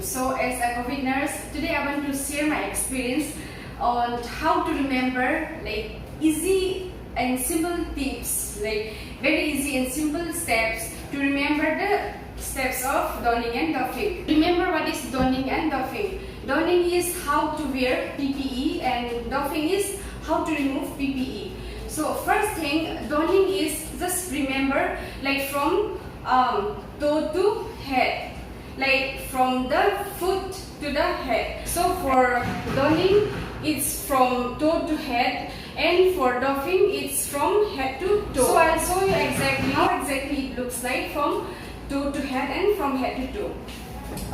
So as a COVID nurse, today I want to share my experience on how to remember like easy and simple tips, like very easy and simple steps to remember the steps of donning and doffing. Remember what is donning and doffing. Donning is how to wear PPE and doffing is how to remove PPE. So first thing, donning is just remember like from toe to head, like from the foot to the head. So for donning it's from toe to head, and for doffing it's from head to toe. So I'll show you exactly how exactly it looks like from toe to head and from head to toe.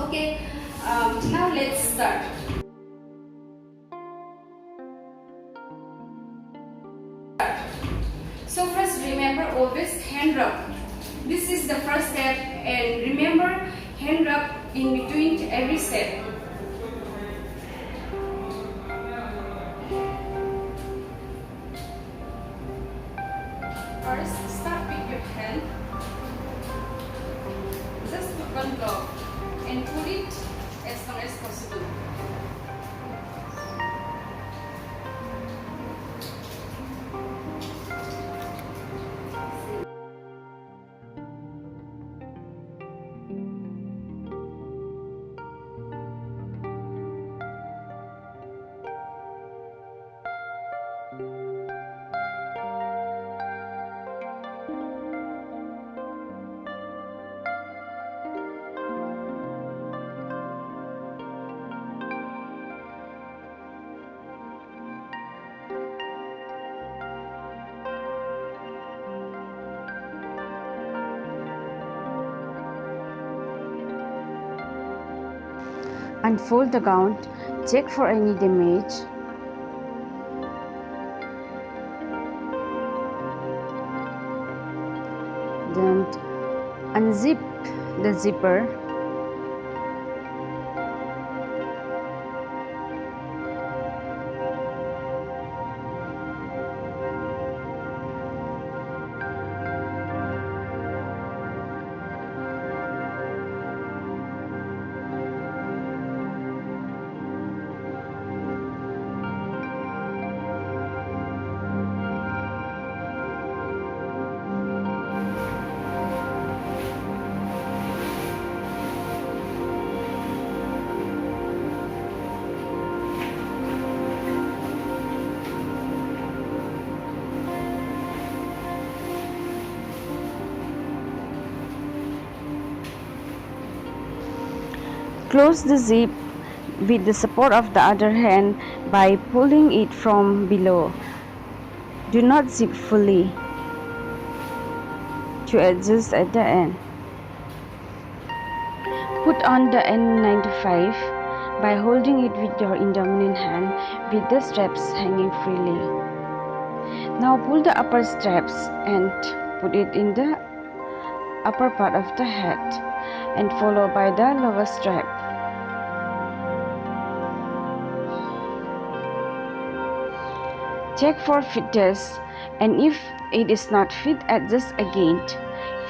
Okay, now let's start. So first remember always hand rub. This is the first step, and remember hand rub in between every step. First, start with your hand. Just put one glove and pull it as long as possible. Unfold the gown, check for any damage. Then unzip the zipper. Close the zip with the support of the other hand by pulling it from below. Do not zip fully to adjust at the end. Put on the N95 by holding it with your indominant hand with the straps hanging freely. Now pull the upper straps and put it in the upper part of the head and followed by the lower strap. Check for fit test, and if it is not fit, adjust again.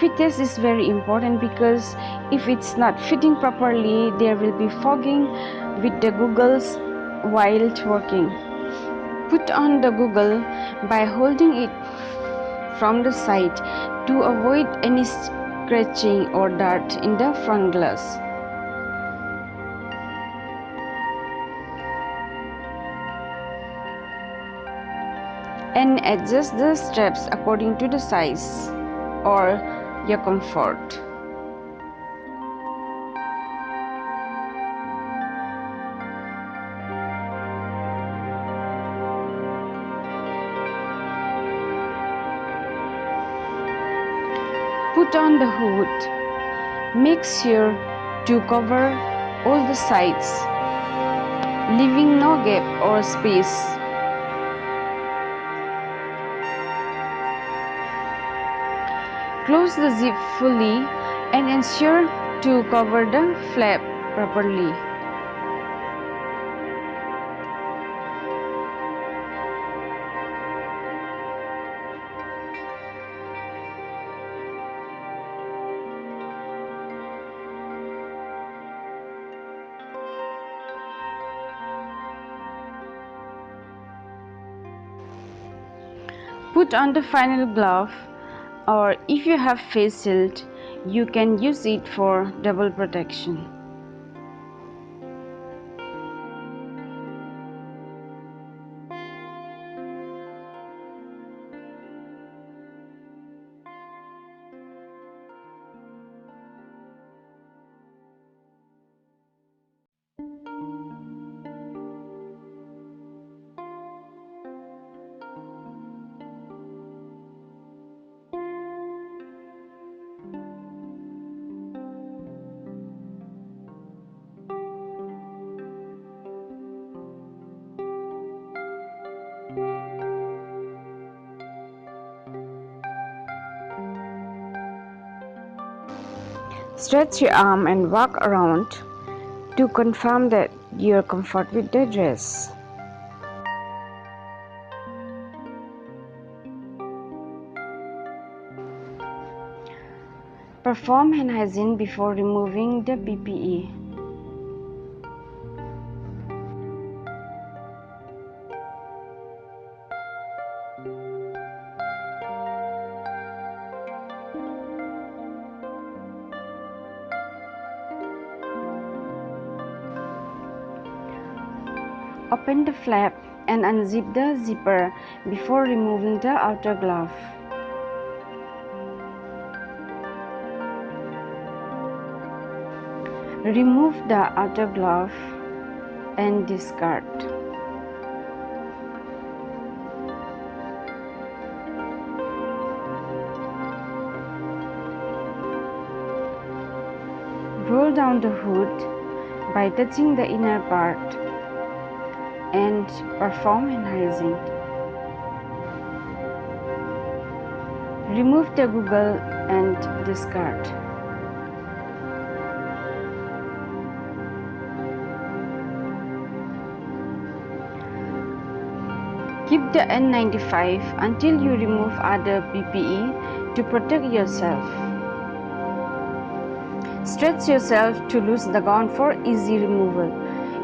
Fit test is very important because if it's not fitting properly, there will be fogging with the goggles while working. Put on the goggle by holding it from the side to avoid any scratching or dart in the front glass. And adjust the straps according to the size or your comfort. Put on the hood. Make sure to cover all the sides, leaving no gap or space. Close the zip fully and ensure to cover the flap properly. Put on the final glove, or if you have face shield, you can use it for double protection. Stretch your arm and walk around to confirm that you are comfortable with the dress. Perform hand hygiene before removing the PPE. Open the flap and unzip the zipper before removing the outer glove. Remove the outer glove and discard. Roll down the hood by touching the inner part and perform hand hygiene. Remove the goggle and discard. Keep the N95 until you remove other PPE to protect yourself. Stretch yourself to lose the gown for easy removal.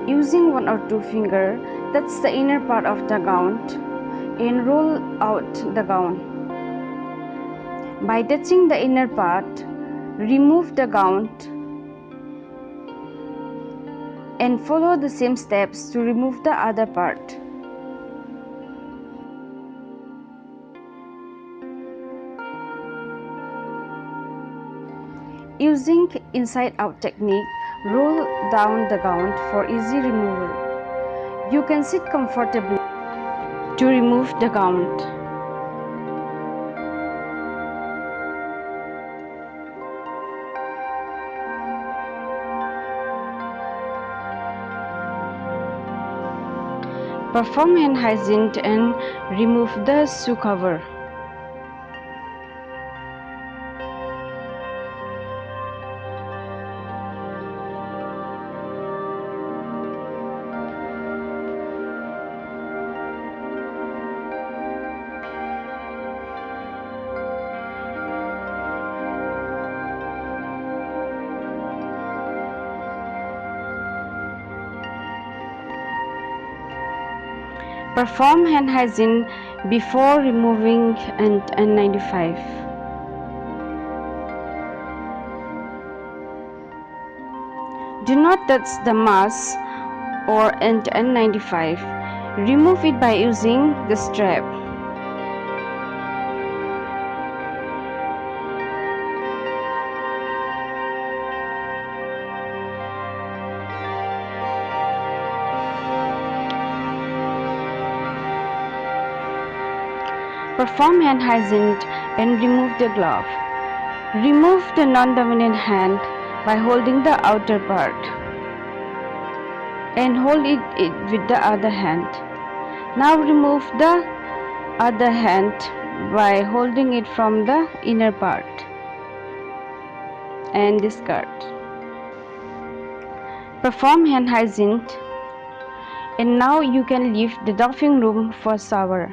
Using one or two fingers, touch the inner part of the gown and roll out the gown. By touching the inner part, remove the gown and follow the same steps to remove the other part. Using inside-out technique, roll down the gown for easy removal. You can sit comfortably to remove the gown. Perform hand hygiene and remove the shoe cover. Perform hand hygiene before removing N95. Do not touch the mask or N95. Remove it by using the strap. Perform hand hygiene and remove the glove. Remove the non-dominant hand by holding the outer part and hold it with the other hand. Now remove the other hand by holding it from the inner part and discard. Perform hand hygiene and now you can leave the doffing room for shower.